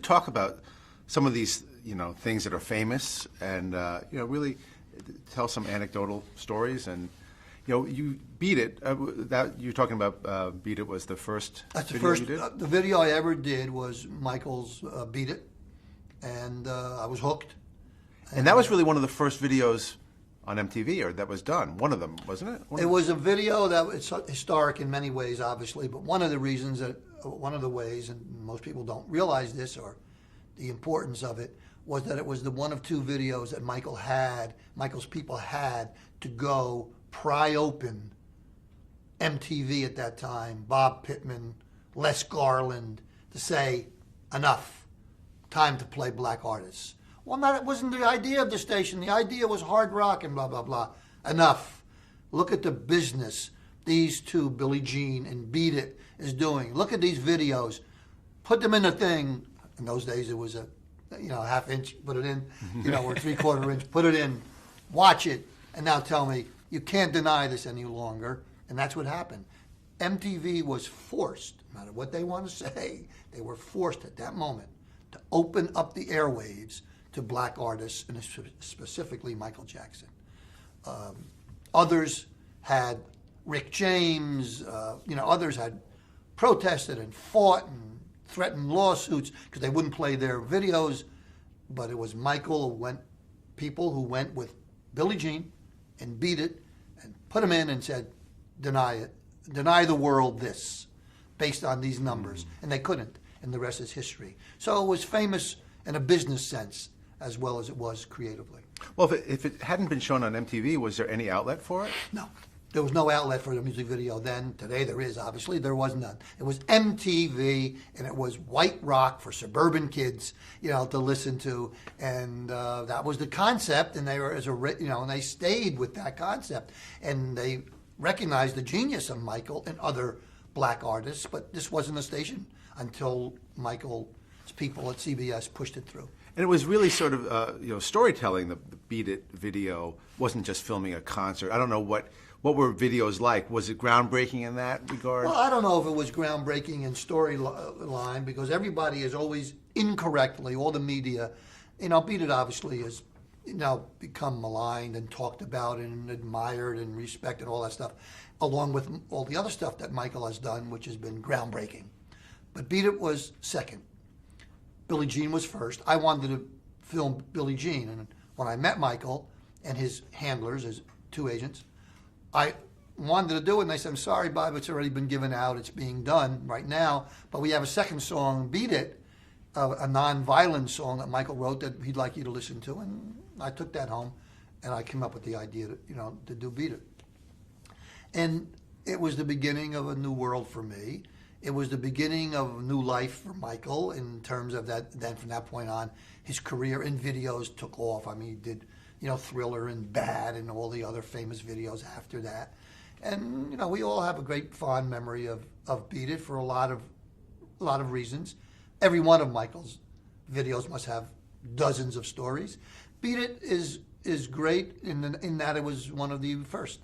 should talk about some of these, things that are famous, and really tell some anecdotal stories. And you Beat It. That you're talking about. Beat It was the first. That's the video first. you did? The video I ever did was Michael's Beat It, and I was hooked. And that was really one of the first videos on MTV, or that was done. One of them, wasn't it? It was a video that was historic in many ways, obviously, but one of the ways, and most people don't realize this or the importance of it, was that it was the one of two videos that Michael's people had to go pry open MTV at that time, Bob Pittman, Les Garland, to say, enough, time to play black artists. Well, that wasn't the idea of the station. The idea was hard rock and blah, blah, blah. Enough. Look at the business these two, Billie Jean and Beat It, is doing. Look at these videos. Put them in a thing. In those days, it was a half inch, put it in, or 3/4 inch, put it in, watch it, and now tell me, you can't deny this any longer. And that's what happened. MTV was forced, no matter what they want to say, they were forced at that moment to open up the airwaves to black artists, and specifically Michael Jackson. Others had Rick James, others had protested and fought and threatened lawsuits because they wouldn't play their videos, but it was people who went with Billie Jean and Beat It and put them in and said, deny it, deny the world this, based on these numbers, and they couldn't, and the rest is history. So it was famous in a business sense as well as it was creatively. Well, if it hadn't been shown on MTV, was there any outlet for it? No. There was no outlet for the music video then. Today there is, obviously. There was none. It was MTV, and it was white rock for suburban kids, to listen to. And that was the concept, and and they stayed with that concept. And they recognized the genius of Michael and other black artists, but this wasn't a station until Michael's people at CBS pushed it through. And it was really sort of, storytelling. The Beat It video wasn't just filming a concert. I don't know what were videos like. Was it groundbreaking in that regard? Well, I don't know if it was groundbreaking in storyline, because everybody is always incorrectly, all the media, Beat It obviously has become maligned and talked about and admired and respected, all that stuff, along with all the other stuff that Michael has done, which has been groundbreaking. But Beat It was second. Billie Jean was first. I wanted to film Billie Jean, and when I met Michael and his handlers, his two agents, I wanted to do it, and they said, I'm sorry, Bob, it's already been given out. It's being done right now, but we have a second song, Beat It, a non-violent song that Michael wrote that he'd like you to listen to, and I took that home, and I came up with the idea to do Beat It. And it was the beginning of a new world for me. It was the beginning of a new life for Michael in terms of that. Then from that point on, his career in videos took off. I mean, he did, Thriller and Bad and all the other famous videos after that. And, we all have a great fond memory of Beat It for a lot of reasons. Every one of Michael's videos must have dozens of stories. Beat It is great in that it was one of the first.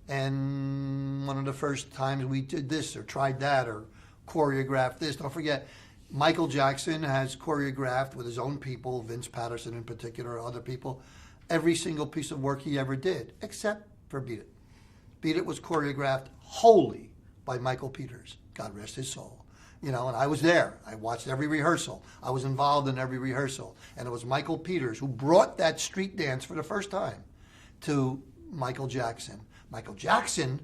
And one of the first times we did this or tried that or choreographed this. Don't forget, Michael Jackson has choreographed with his own people, Vince Patterson in particular, other people, every single piece of work he ever did, except for Beat It. Beat It was choreographed wholly by Michael Peters, God rest his soul. And I was there. I watched every rehearsal. I was involved in every rehearsal. And it was Michael Peters who brought that street dance for the first time to Michael Jackson. Michael Jackson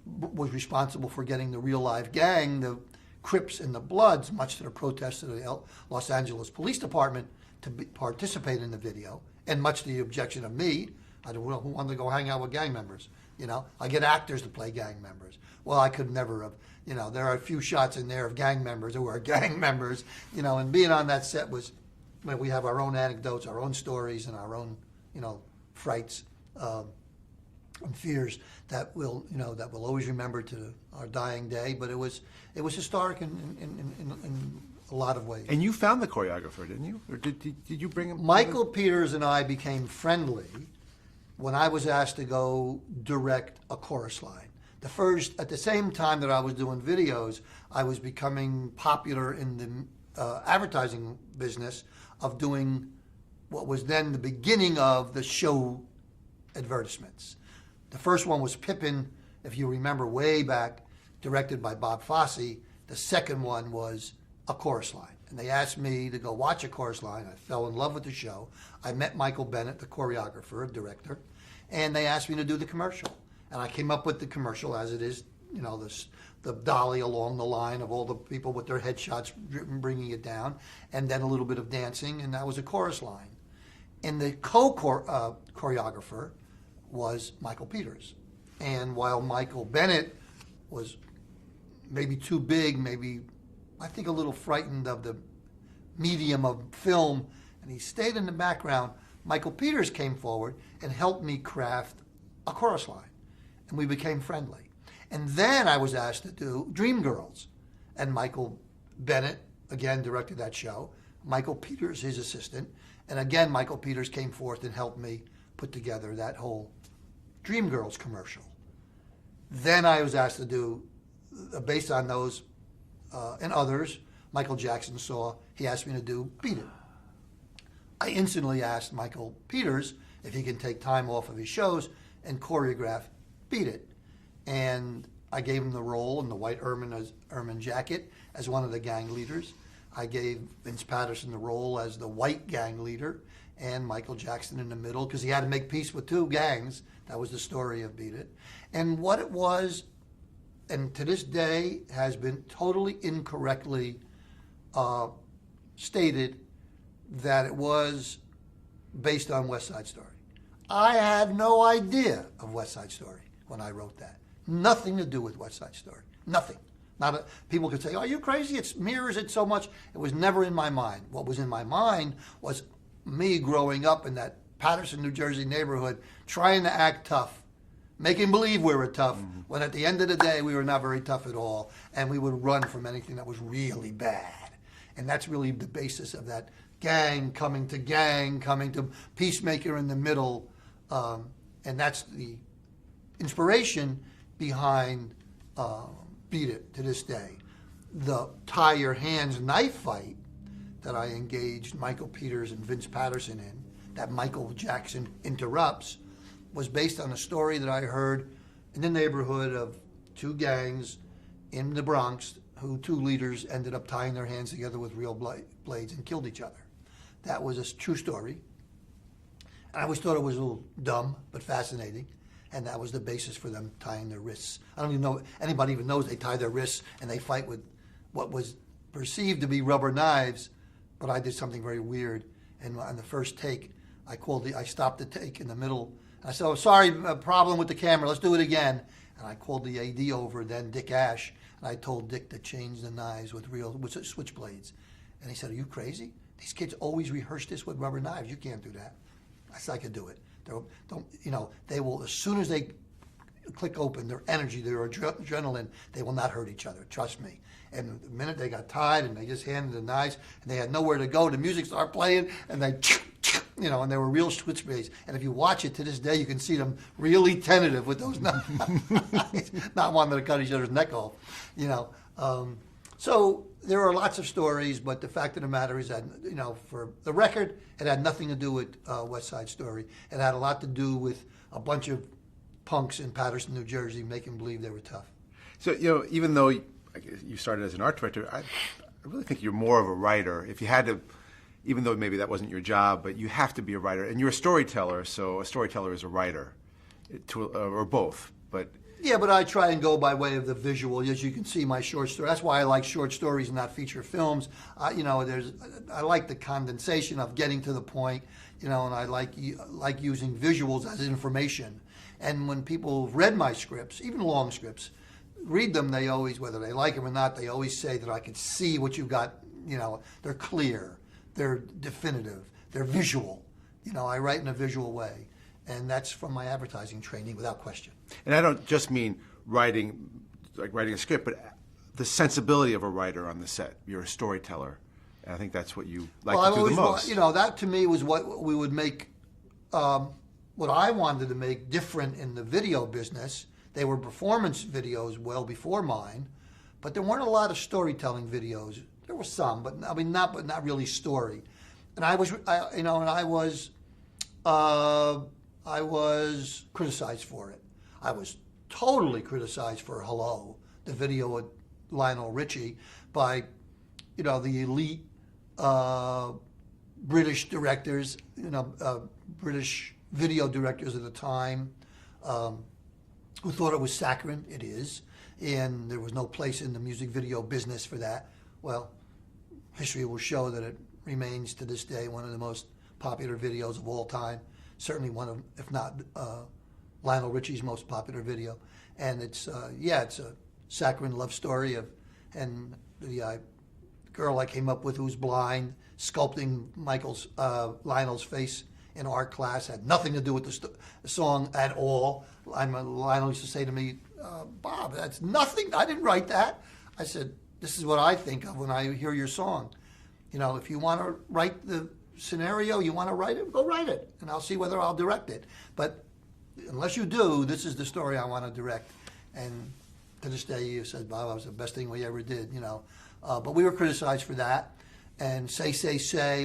was responsible for getting the real live gang, the Crips and the Bloods, much to the protest of the Los Angeles Police Department, to participate in the video, and much to the objection of me. I don't know who wanted to go hang out with gang members. I get actors to play gang members. Well, I could never have. There are a few shots in there of gang members who are gang members. And being on that set was, we have our own anecdotes, our own stories, and our own, frights and fears that we'll always remember to our dying day. But it was historic in a lot of ways. And you found the choreographer, didn't you? Or did you bring him? Michael Peters and I became friendly when I was asked to go direct a chorus line. At the same time that I was doing videos, I was becoming popular in advertising business of doing what was then the beginning of the show advertisements. The first one was Pippin, if you remember way back, directed by Bob Fosse. The second one was A Chorus Line. And they asked me to go watch A Chorus Line. I fell in love with the show. I met Michael Bennett, the choreographer, director, and they asked me to do the commercial. And I came up with the commercial as it is, you know, the dolly along the line of all the people with their headshots bringing it down, and then a little bit of dancing, and that was A Chorus Line. And the choreographer was Michael Peters. And while Michael Bennett was maybe too big, maybe I think a little frightened of the medium of film, and he stayed in the background, Michael Peters came forward and helped me craft A Chorus Line, and we became friendly. And then I was asked to do Dreamgirls, and Michael Bennett, again, directed that show. Michael Peters, his assistant, and again, Michael Peters came forth and helped me put together that whole Dreamgirls commercial. Then I was asked to do, based on those and others, Michael Jackson saw, he asked me to do Beat It. I instantly asked Michael Peters if he can take time off of his shows and choreograph Beat It. And I gave him the role in the white ermine jacket as one of the gang leaders. I gave Vince Patterson the role as the white gang leader, and Michael Jackson in the middle, because he had to make peace with two gangs. That was the story of Beat It. And what it was, and to this day has been totally incorrectly stated, that it was based on West Side Story. I had no idea of West Side Story when I wrote that. Nothing to do with West Side Story. Nothing. People could say, "Are you crazy? It mirrors it so much." It was never in my mind. What was in my mind was me growing up in that Paterson, New Jersey neighborhood, trying to act tough, making believe we were tough, when at the end of the day we were not very tough at all, and we would run from anything that was really bad. And that's really the basis of that gang coming to peacemaker in the middle, and that's the inspiration behind Beat It to this day. The tie your hands knife fight that I engaged Michael Peters and Vince Patterson in, that Michael Jackson interrupts, was based on a story that I heard in the neighborhood of two gangs in the Bronx, who two leaders ended up tying their hands together with real blades and killed each other. That was a true story. And I always thought it was a little dumb, but fascinating. And that was the basis for them tying their wrists. I don't even know anybody even knows they tie their wrists and they fight with what was perceived to be rubber knives, but I did something very weird. And on the first take, I stopped the take in the middle. I said, "Oh, sorry, a problem with the camera. Let's do it again." And I called the AD over, then Dick Ash, and I told Dick to change the knives with switchblades. And he said, "Are you crazy? These kids always rehearse this with rubber knives. You can't do that." I said, "I could do it. They will, as soon as they click open, their energy, their adrenaline, they will not hurt each other. Trust me." And the minute they got tied and they just handed the knives and they had nowhere to go, the music started playing and they, and they were real switchblades. And if you watch it to this day, you can see them really tentative with those knives, not wanting to cut each other's neck off, So there are lots of stories, but the fact of the matter is that, for the record, it had nothing to do with West Side Story. It had a lot to do with a bunch of punks in Paterson, New Jersey, making believe they were tough. So, even though you started as an art director, I really think you're more of a writer. If you had to, even though maybe that wasn't your job, but you have to be a writer. And you're a storyteller, so a storyteller is a writer, or both. Yeah, but I try and go by way of the visual. As you can see, my short story. That's why I like short stories and not feature films. I like the condensation of getting to the point. And I like using visuals as information. And when people read my scripts, even long scripts, read them, they always, whether they like them or not, they always say that I can see what you've got. They're clear, they're definitive, they're visual. I write in a visual way. And that's from my advertising training, without question. And I don't just mean writing a script, but the sensibility of a writer on the set. You're a storyteller, and I think that's what you like to do the most. That to me was what we would make, what I wanted to make different in the video business. They were performance videos well before mine, but there weren't a lot of storytelling videos There were some, but I mean, not really story. And I was criticized for it. I was totally criticized for Hello, the video with Lionel Richie, by, the elite British directors, British video directors at the time, who thought it was saccharine. It is, and there was no place in the music video business for that. Well, history will show that it remains to this day one of the most popular videos of all time. Certainly one of, if not Lionel Richie's most popular video. And it's a saccharine love story and the girl I came up with who's blind, sculpting Lionel's face in art class, had nothing to do with the song at all. Lionel used to say to me, Bob, that's nothing, I didn't write that. I said, this is what I think of when I hear your song. If you want to write the scenario, you want to write it, go write it, and I'll see whether I'll direct it. But unless you do, this is the story I want to direct. And to this day, you said, Bob, that was the best thing we ever did, But we were criticized for that. And Say,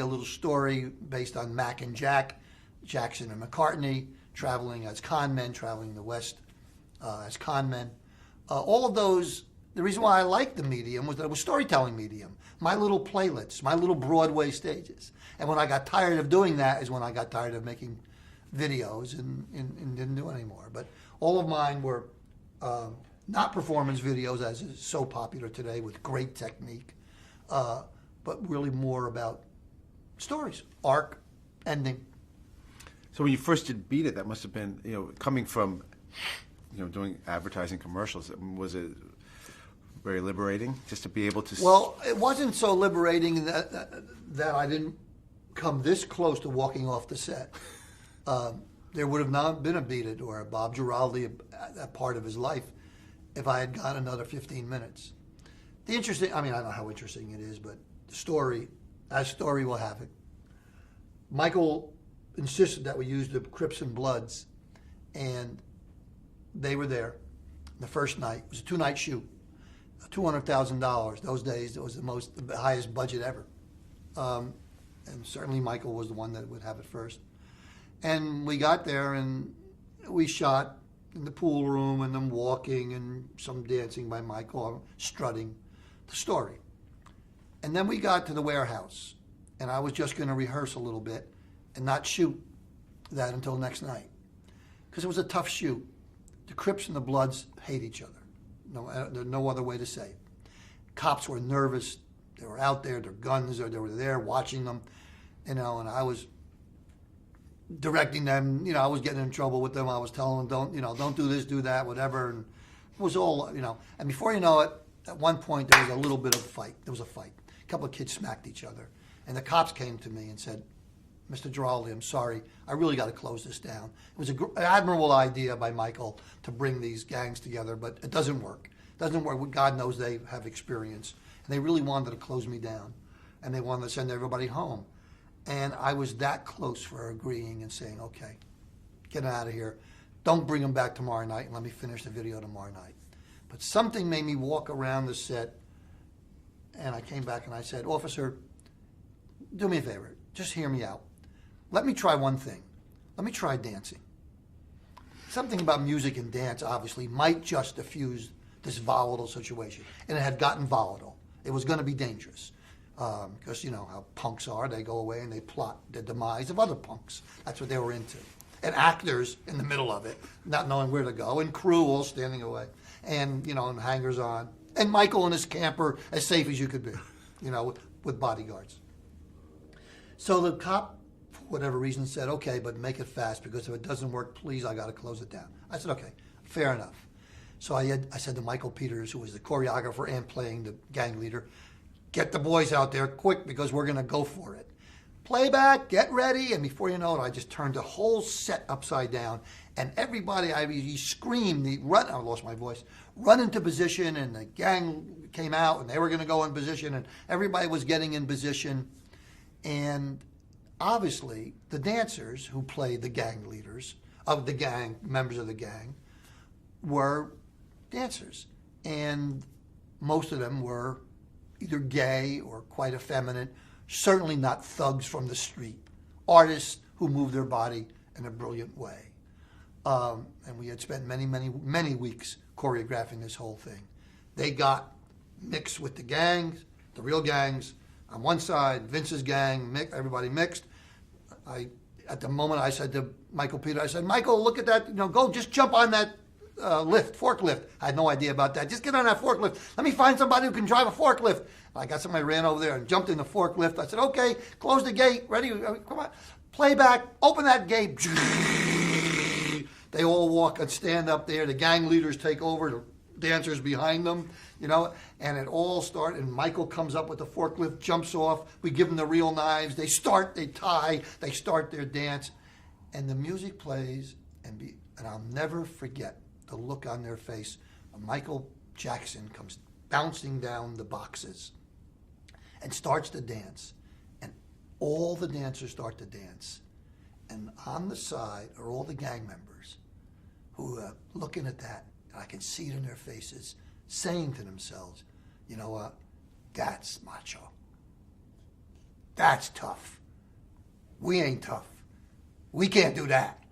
a little story based on Mac and Jack, Jackson and McCartney, traveling as con men, traveling the West as con men. All of those, the reason why I liked the medium was that it was storytelling medium. My little playlists, my little Broadway stages. And when I got tired of doing that is when I got tired of making videos and didn't do it anymore. But all of mine were not performance videos, as is so popular today with great technique, but really more about stories, arc, ending. So when you first did Beat It, that must have been, coming from, doing advertising commercials, was it very liberating just to be able to... Well, it wasn't so liberating that I didn't come this close to walking off the set. There would have not been a Beat It or a Bob Giraldi, that part of his life, if I had got another 15 minutes. I don't know how interesting it is, but the story, as story will have it, Michael insisted that we use the Crips and Bloods, and they were there the first night. It was a 2-night shoot, $200,000. Those days, it was the highest budget ever. And certainly Michael was the one that would have it first. And we got there and we shot in the pool room and then walking and some dancing by Michael, strutting the story. And then we got to the warehouse and I was just going to rehearse a little bit and not shoot that until next night. Because it was a tough shoot. The Crips and the Bloods hate each other. There's no other way to say it. Cops were nervous. They were out there, their guns, or they were there watching them, and I was directing them. I was getting in trouble with them. I was telling them, don't do this, do that, whatever. And it was all, And before you know it, at one point there was a little bit of a fight. There was a fight. A couple of kids smacked each other, and the cops came to me and said, Mr. Giraldi, I'm sorry, I really got to close this down. It was an admirable idea by Michael to bring these gangs together, but it doesn't work. It doesn't work. God knows they have experience. And they really wanted to close me down. And they wanted to send everybody home. And I was that close for agreeing and saying, okay, get out of here. Don't bring them back tomorrow night and let me finish the video tomorrow night. But something made me walk around the set, and I came back and I said, officer, do me a favor. Just hear me out. Let me try one thing. Let me try dancing. Something about music and dance, obviously, might just diffuse this volatile situation. And it had gotten volatile. It was going to be dangerous. Because you know how punks are. They go away and they plot the demise of other punks. That's what they were into. And actors in the middle of it, not knowing where to go, and crew all standing away. And, and hangers on. And Michael in his camper, as safe as you could be, with bodyguards. So the cop, for whatever reason, said, okay, but make it fast, because if it doesn't work, please, I got to close it down. I said, okay, fair enough. So I said to Michael Peters, who was the choreographer and playing the gang leader, get the boys out there quick, because we're going to go for it. Playback, get ready, and before you know it, I just turned the whole set upside down, and everybody, he screamed, I lost my voice, run into position, and the gang came out, and they were going to go in position, and everybody was getting in position, and obviously, the dancers who played the gang leaders, of the gang, members of the gang, were dancers, and most of them were either gay or quite effeminate, certainly not thugs from the street, artists who move their body in a brilliant way. And we had spent many weeks choreographing this whole thing. They got mixed with the gangs, the real gangs, on one side, Vince's gang, everybody mixed. At the moment, I said to Michael Peter, I said, Michael, look at that, go just jump on that forklift. I had no idea about that. Just get on that forklift. Let me find somebody who can drive a forklift. I got somebody ran over there and jumped in the forklift. I said, okay, close the gate, ready, come on. Playback, open that gate. They all walk and stand up there. The gang leaders take over, the dancers behind them, and it all started. And Michael comes up with the forklift, jumps off. We give them the real knives. They tie, they start their dance. And the music plays, and I'll never forget the look on their face. Michael Jackson comes bouncing down the boxes and starts to dance. And all the dancers start to dance. And on the side are all the gang members who are looking at that. And I can see it in their faces, saying to themselves, you know what? That's macho. That's tough. We ain't tough. We can't do that.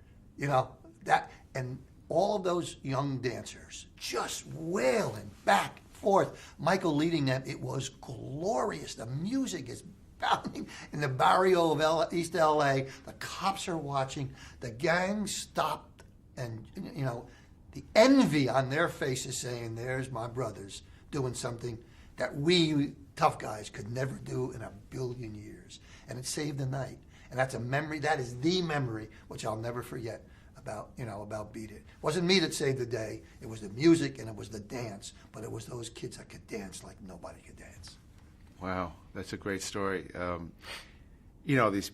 That. And all of those young dancers just wailing back and forth. Michael leading them. It was glorious. The music is pounding in the barrio of East LA. The cops are watching. The gang stopped, and the envy on their faces, saying, "There's my brothers doing something that we tough guys could never do in a billion years." And it saved the night. And that's a memory. That is the memory which I'll never forget about Beat It. It wasn't me that saved the day. It was the music and it was the dance. But it was those kids that could dance like nobody could dance. Wow, that's a great story. These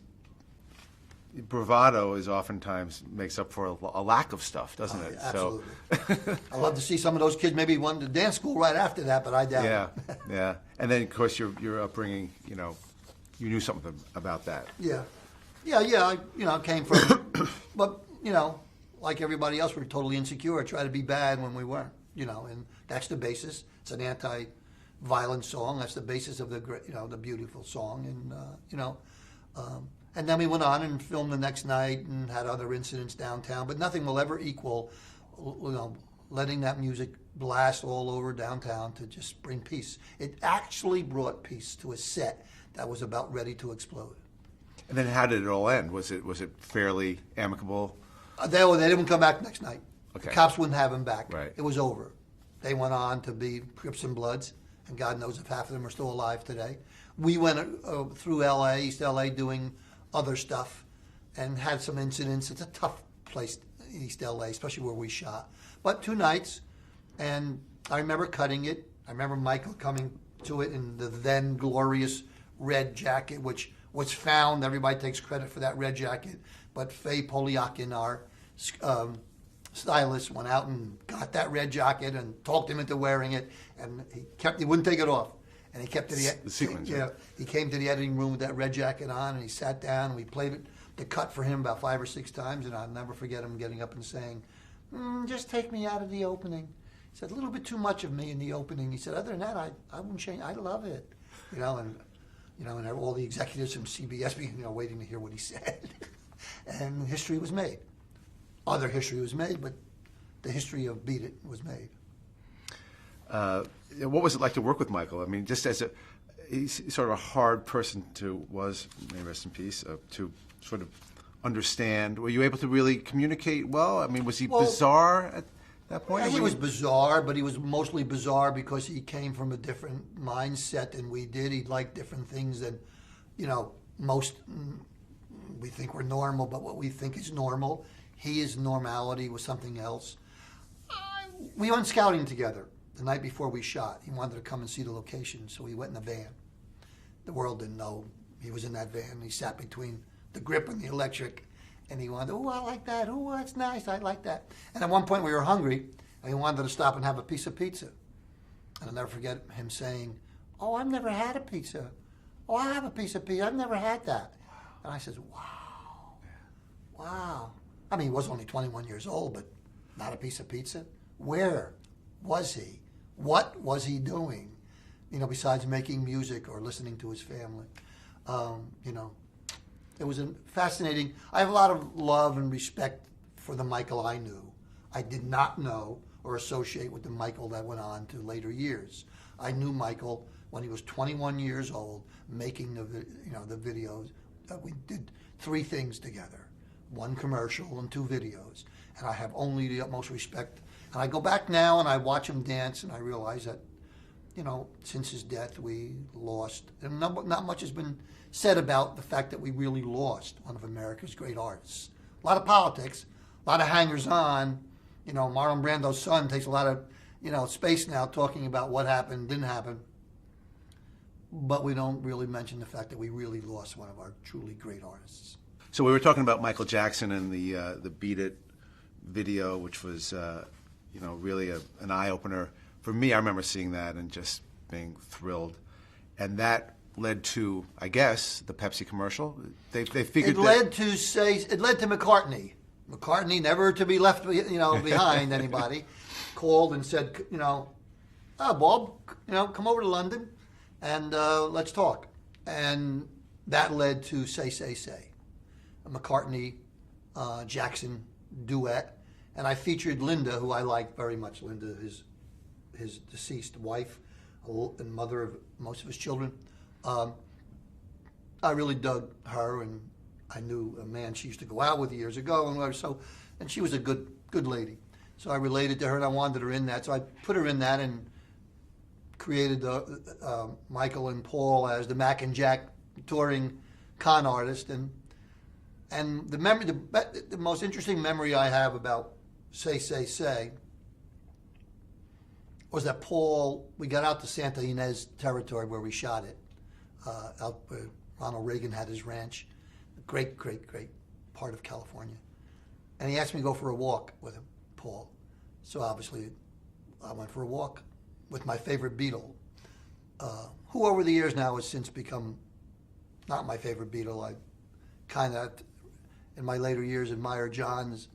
bravado is oftentimes makes up for a lack of stuff, doesn't it? Absolutely. So. I love to see some of those kids maybe went to dance school right after that, but I doubt it. Yeah. And then, of course, your upbringing, you knew something about that. Yeah. I came from, but, like everybody else, we're totally insecure, try to be bad when we weren't, and that's the basis. It's an anti-violence song. That's the basis of the the beautiful song. And then we went on and filmed the next night and had other incidents downtown, but nothing will ever equal, letting that music blast all over downtown to just bring peace. It actually brought peace to a set that was about ready to explode. And then how did it all end? Was it fairly amicable? They didn't come back the next night. Okay. The cops wouldn't have them back. Right. It was over. They went on to be Crips and Bloods, and God knows if half of them are still alive today. We went through L.A., East L.A., doing other stuff and had some incidents. It's a tough place, East L.A., especially where we shot. But 2 nights, and I remember cutting it. I remember Michael coming to it in the then glorious red jacket, which was found. Everybody takes credit for that red jacket. But Faye Polyakin, our stylist, went out and got that red jacket and talked him into wearing it. And he wouldn't take it off. And he kept it. The sequence. Yeah. He came to the editing room with that red jacket on, and he sat down, and we played the cut for him about 5 or 6 times, and I'll never forget him getting up and saying, just take me out of the opening. He said, a little bit too much of me in the opening. He said, other than that, I wouldn't change. I love it. And all the executives from CBS waiting to hear what he said. And history was made. Other history was made, but the history of Beat It was made. What was it like to work with Michael? I mean, just as he's sort of a hard person may rest in peace, to sort of understand. Were you able to really communicate well? I mean, was he bizarre at that point? Yeah, he was bizarre, but he was mostly bizarre because he came from a different mindset than we did. He liked different things than, most we think we're normal, but what we think is normal. His normality was something else. We went scouting together the night before we shot. He wanted to come and see the location, so he went in a van. The world didn't know he was in that van. He sat between the grip and the electric, and he wanted, I like that. That's nice. I like that. And at one point we were hungry, and he wanted to stop and have a piece of pizza. And I'll never forget him saying, I've never had a pizza. I have a piece of pizza. I've never had that. And I said, wow. I mean, he was only 21 years old, but not a piece of pizza? Where was he? What was he doing? besides making music or listening to his family. It was a fascinating. I have a lot of love and respect for the Michael I knew. I did not know or associate with the Michael that went on to later years. I knew Michael when he was 21 years old, making the videos. We did 3 things together, 1 commercial and 2 videos, and I have only the utmost respect. And I go back now and I watch him dance, and I realize that, since his death, we lost, and not much has been said about the fact that we really lost one of America's great artists. A lot of politics, a lot of hangers-on. Marlon Brando's son takes a lot of, space now talking about what happened, didn't happen. But we don't really mention the fact that we really lost one of our truly great artists. So we were talking about Michael Jackson and the Beat It video, which was, really an eye-opener. For me, I remember seeing that and just being thrilled. And that led to, I guess, the Pepsi commercial. They figured it led to McCartney. McCartney, never to be left, behind anybody, called and said, Bob, come over to London and let's talk. And that led to Say, a McCartney Jackson duet. And I featured Linda, who I like very much. Linda, his deceased wife and mother of most of his children. I really dug her, and I knew a man she used to go out with years ago, and she was a good lady. So I related to her, and I wanted her in that. So I put her in that and created Michael and Paul as the Mac and Jack touring con artist. And the most interesting memory I have about Say was that we got out to Santa Ynez territory where we shot it, out where Ronald Reagan had his ranch, a great part of California. And he asked me to go for a walk with him, Paul. So obviously I went for a walk with my favorite Beatle, who over the years now has since become not my favorite Beatle. I kind of, in my later years, admire John's,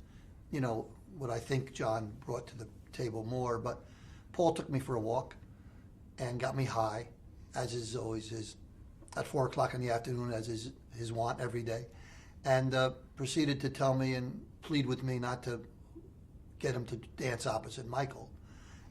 what I think John brought to the table more. But Paul took me for a walk and got me high, as is always his, at 4 o'clock in the afternoon, as is his wont every day, and proceeded to tell me and plead with me not to get him to dance opposite Michael.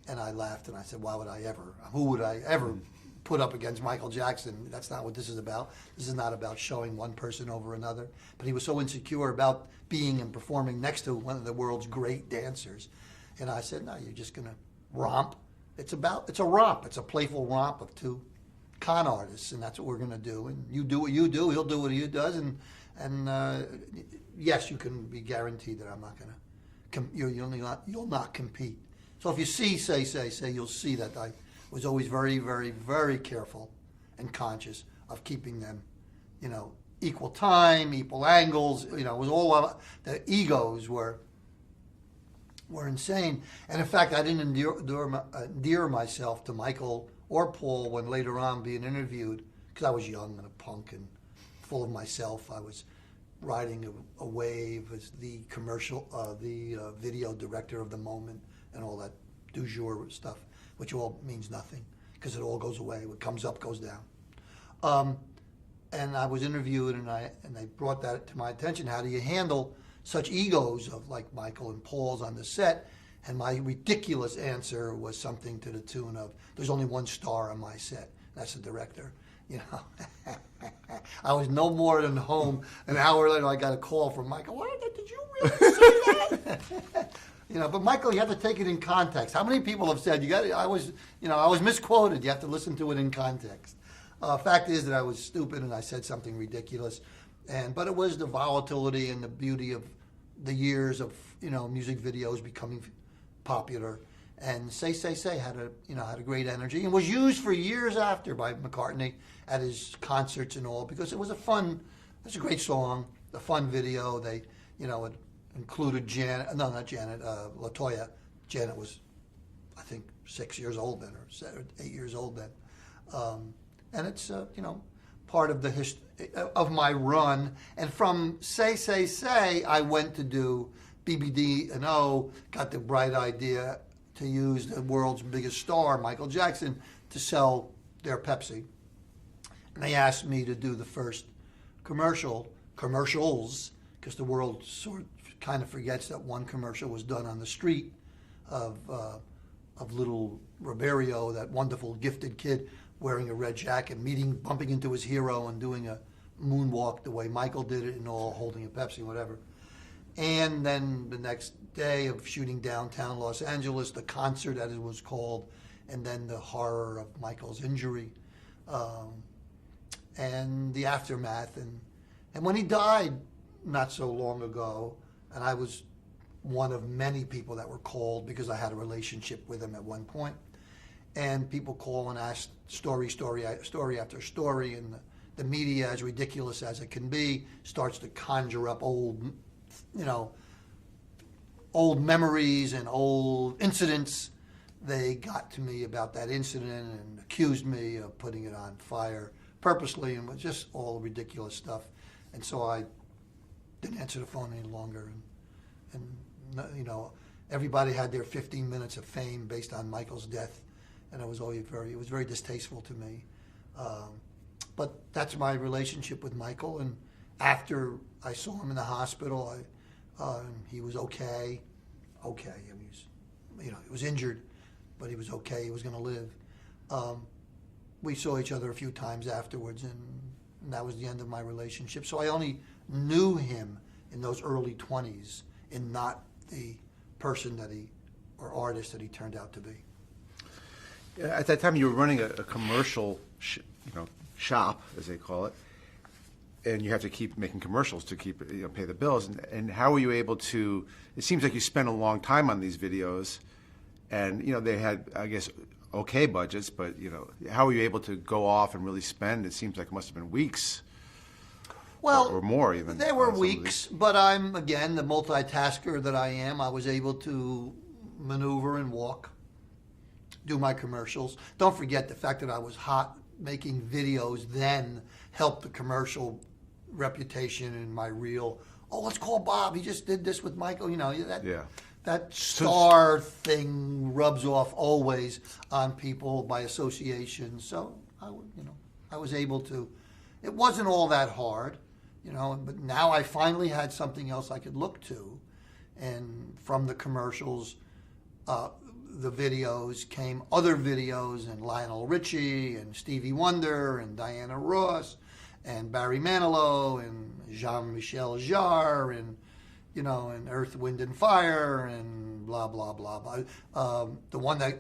And I laughed and I said, who would I ever put up against Michael Jackson? That's not what this is about. This is not about showing one person over another. But he was so insecure about being and performing next to one of the world's great dancers. And I said, no, you're just going to romp. It's a romp. It's a playful romp of 2 con artists, and that's what we're going to do. And you do what you do, he'll do what he does, and yes, you can be guaranteed that I'm not going to. You'll not compete. So if you see Say, you'll see that I was always very, very, very careful and conscious of keeping them, equal time, equal angles. It was all the egos were insane. And in fact, I didn't endear myself to Michael or Paul when later on being interviewed, because I was young and a punk and full of myself. I was riding a wave as the video director of the moment and all that du jour stuff, which all means nothing because it all goes away. What comes up goes down. And I was interviewed, and they brought that to my attention. How do you handle such egos of like Michael and Paul's on the set? And my ridiculous answer was something to the tune of, there's only 1 star on my set. That's the director. I was no more than home. An hour later, I got a call from Michael. What, did you really say that? But Michael, you have to take it in context. How many people have said, I was misquoted. You have to listen to it in context. Fact is that I was stupid and I said something ridiculous. But it was the volatility and the beauty of the years of, music videos becoming popular. And Say had a great energy and was used for years after by McCartney at his concerts and all, because it was a great song, a fun video. They, it included LaToya. Janet was, I think, 6 years old then, or 8 years old then. And it's, part of the history of my run. And from Say, I went to do BBD&O, got the bright idea to use the world's biggest star, Michael Jackson, to sell their Pepsi. And they asked me to do the first commercials, because the world kind of forgets that one commercial was done on the street of little Roberto, that wonderful gifted kid wearing a red jacket, bumping into his hero and doing a moonwalk the way Michael did it and all holding a Pepsi, whatever. And then the next day of shooting downtown Los Angeles, the concert, as it was called, and then the horror of Michael's injury, and the aftermath. And when he died not so long ago, and I was one of many people that were called because I had a relationship with him at one point, and people call and ask story after story, and the media, as ridiculous as it can be, starts to conjure up old memories and old incidents. They got to me about that incident and accused me of putting it on fire purposely, and was just all ridiculous stuff. And so I didn't answer the phone any longer. And everybody had their 15 minutes of fame based on Michael's death, and it was very distasteful to me. But that's my relationship with Michael. And after I saw him in the hospital, he was okay. He was injured, but he was okay. He was going to live. We saw each other a few times afterwards, and that was the end of my relationship. So I only knew him in those early 20s, and not the person or artist that he turned out to be. At that time, you were running a commercial, shop, as they call it, and you have to keep making commercials to keep pay the bills. And how were you able to? It seems like you spent a long time on these videos, and they had, I guess, okay budgets, but how were you able to go off and really spend? It seems like it must have been weeks. Well, or more even. There were weeks, but I'm, again, the multitasker that I am. I was able to maneuver and walk, do my commercials. Don't forget the fact that I was hot making videos then helped the commercial reputation and my reel. Oh, let's call Bob. He just did this with Michael. That star thing rubs off always on people by association. So I was able to. It wasn't all that hard, but now I finally had something else I could look to, and from the commercials, the videos came other videos, and Lionel Richie and Stevie Wonder and Diana Ross and Barry Manilow and Jean-Michel Jarre and and Earth, Wind and Fire and blah blah blah blah. The one that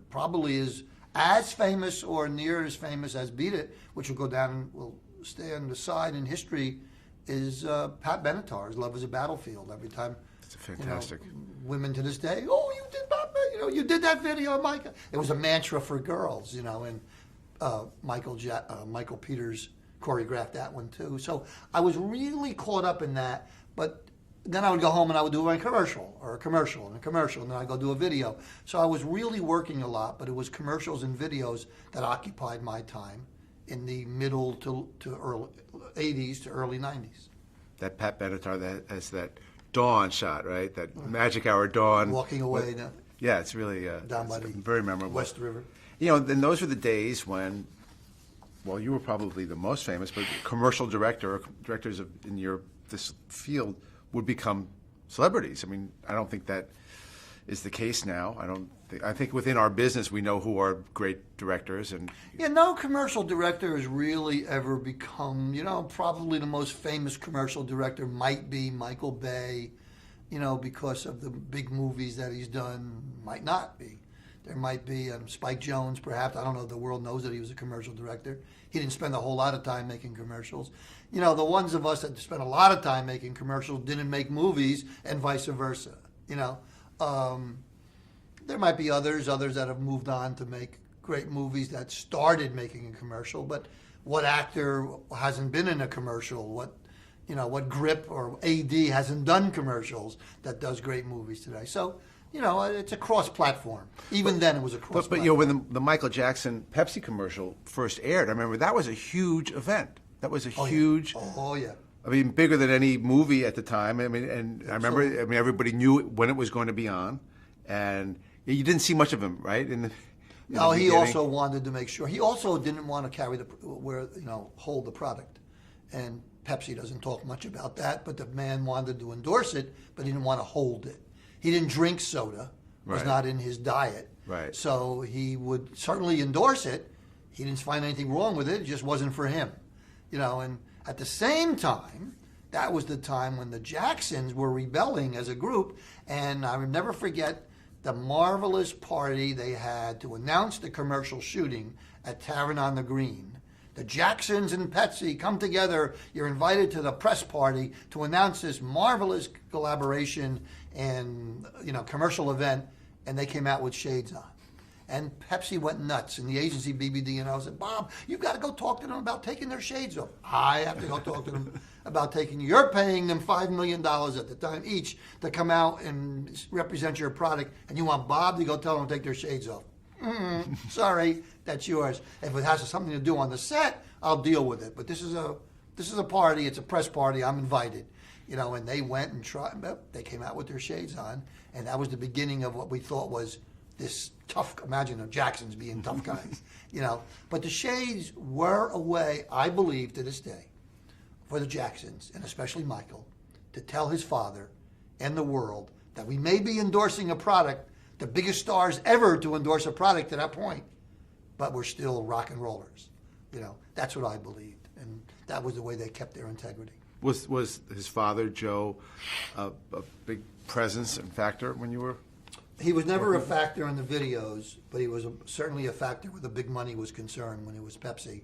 probably is as famous or near as famous as Beat It, which will go down and will stay on the side in history, is Pat Benatar's "Love Is a Battlefield." Every time, it's fantastic. Women to this day, oh, you did that, you did that video, Micah. It was a mantra for girls, and Michael Peters choreographed that one too. So I was really caught up in that, but then I would go home and I would do a commercial and a commercial, and then I'd go do a video. So I was really working a lot, but it was commercials and videos that occupied my time in the middle to early 80s to early 90s. That Pat Benatar, that has that dawn shot, right? That magic hour dawn. Walking away now. Yeah, it's really down by the very memorable. West River. Then those were the days when, well, you were probably the most famous, but commercial directors in this field would become celebrities. I mean, I don't think that is the case now. I think within our business we know who are great directors, and no commercial director has really ever become. Probably the most famous commercial director might be Michael Bay, because of the big movies that he's done. Might not be. There might be Spike Jonze, perhaps. I don't know if the world knows that he was a commercial director. He didn't spend a whole lot of time making commercials. The ones of us that spent a lot of time making commercials didn't make movies, and vice versa. There might be others that have moved on to make great movies that started making a commercial, but what actor hasn't been in a commercial? What grip or AD hasn't done commercials that does great movies today? So, it's a cross-platform. Even then, it was a cross-platform. But when the Michael Jackson Pepsi commercial first aired, I remember that was a huge event. That was a huge. Yeah. Oh yeah. I mean, bigger than any movie at the time. I mean, and I remember. I mean, everybody knew when it was going to be on, and you didn't see much of him, right? No, he beginning? also wanted to make sure. He also didn't want to carry hold the product. And Pepsi doesn't talk much about that, but the man wanted to endorse it, but he didn't want to hold it. He didn't drink soda. It was Right. not in his diet. Right. So he would certainly endorse it. He didn't find anything wrong with it. It just wasn't for him. And at the same time, that was the time when the Jacksons were rebelling as a group, and I will never forget the marvelous party they had to announce the commercial shooting at Tavern on the Green. The Jacksons and Pepsi come together. You're invited to the press party to announce this marvelous collaboration and commercial event, and they came out with shades on. And Pepsi went nuts, and the agency BBD&O said, "Bob, you've got to go talk to them about taking their shades off." I have to go talk to them about taking. You're paying them $5 million at the time each to come out and represent your product, and you want Bob to go tell them to take their shades off. Sorry, that's yours. If it has something to do on the set, I'll deal with it. But this is a party. It's a press party. I'm invited. And they went and tried. They came out with their shades on, and that was the beginning of what we thought was this tough. Imagine the Jacksons being tough guys, But the shades were a way, I believe, to this day, for the Jacksons and especially Michael, to tell his father and the world that we may be endorsing a product, the biggest stars ever to endorse a product to that point, but we're still rock and rollers. That's what I believed, and that was the way they kept their integrity. Was his father, Joe, a big presence and factor when you were? He was never a factor in the videos, but he was certainly a factor where the big money was concerned when it was Pepsi.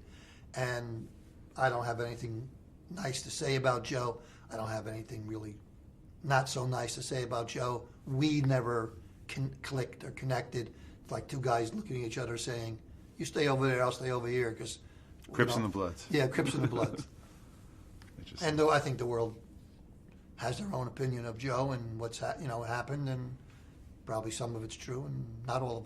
And I don't have anything nice to say about Joe. I don't have anything really not so nice to say about Joe. We never clicked or connected. It's like two guys looking at each other saying, "You stay over there, I'll stay over here," because Crips and the Bloods. Yeah, Crips and the Bloods. And I think the world has their own opinion of Joe and what's happened, and probably some of it's true and not all of it.